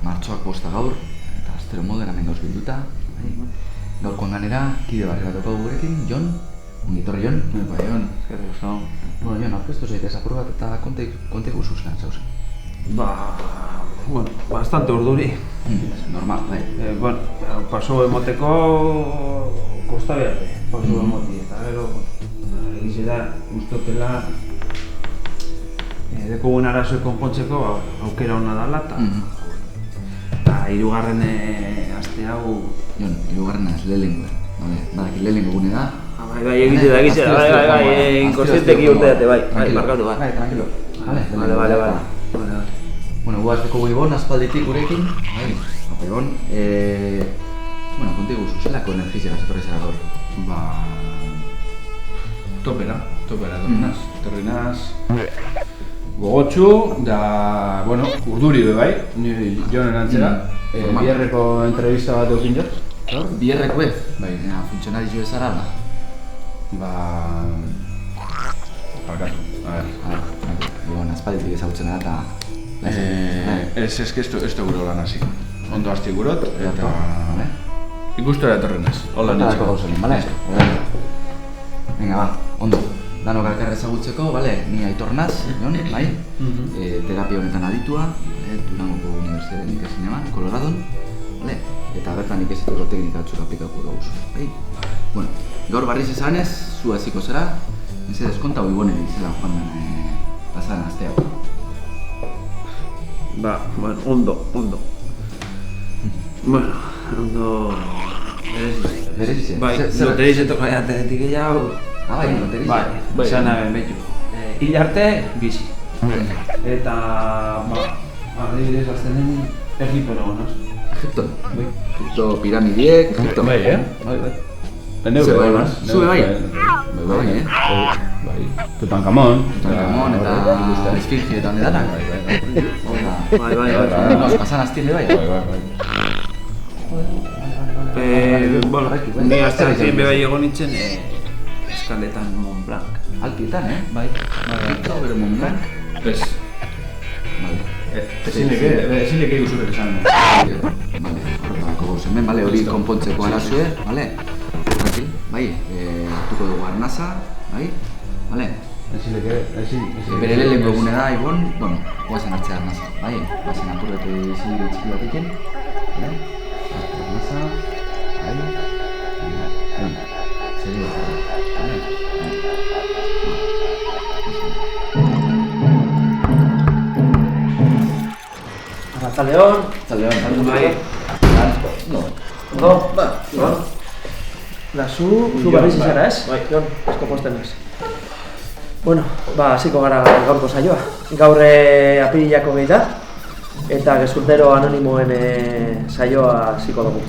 martxoak 5 gaur, eta astero moden hemen gauz bilduta. Gaurkoan ganera, kide bat eratuko gurekin, Jon. Ongitorri, Jon. Bai, Jon, eskerrik asko. Bueno, Jon, aurkeztu zaitez apur bat eta konte guzuz lan zauzen. Bueno, bastante urduri. Normal, bai. Paso emoteko kosta behate, paso emoti, eta gero egize da, ustotela dekogun arazoi konpontzeko aukera hona dala, eta hirugarren aste hau... Jon, hirugarrena ez lehenengo, badaki lehenengo gune da. Bai, egize da, inkonsienteki urte date, bai, markatu, bai. Bai, tranquilo. Vale. Bueno, guazteko Ibon, aspalditik gurekin. Bai, apa Ibon. Bueno, konti guzu, zelako energizera zetorri zara gaur? Topera torri naz. Gogotxu, da, bueno, urduri be bai, ni Jonen antzera. Bierreko entrevista bat eukin jot. Bierreko ez? Bai, funtzionari jo ezara da. Barkatu, a ver. Ibon, aspalditik ezagutzen da eta... Ez que guro lan hasi. Ondo hasti gurot, eta... Ikustora etorren ez, hola nintzen. Gauzanen, bale? Venga, ba, ondo. Danok elkar ezagutzeko, bale? Ni Aitor naz, Jon, bai? Terapia honetan aditua, Durangoko Unibertsitatean ikasin eman, Coloradon, bale? Eta bertan ikasiteko teknika batzuk aplikatuko dugu, bai? Bueno, gaur barriz esanez, zu hasiko zara, mesedez konta Ibonen izela joan den pasadan astea. Ondo. Bueno, ondo... Berezize? Bai, loterize toka jatenetik gehiago. Bai, loterize? Bai, esan naben behitu. Hil arte, bizi. Eta, adibidez, aztenen Egipton egon, az? Egipton? Egipto piramidiek, Egipton. Bai, Zue bai, zue bai? Bai, Tutankamon eta Esfinge eta hone danak. Bai. Nos pasan aztile bai? Ni aztertzen bebai egon nintzen eskaletan Mont Blanc. Alpietan, Bai. Egipto, bero Mont Blanc. Bez, ezinleke eguzurek esan. Horretako gauzen ben, hori konpontzeko arazue, tranquil, bai, hartuko dugu arnaza, bai, bere lehenko gune da, Ibon, bueno, guazen hartzea arnaza, bai, guazen apurrete izi txiki batekin, arnaza, bai, serio, Arratzaldeon. Bai. Da, zu barriz izara ez? Bai. Jon, asko posten ez. Bueno, hasiko gara gaurko saioa. Gaur apirilako gehi da, eta gezurtero anonimoen saioa hasiko dugu.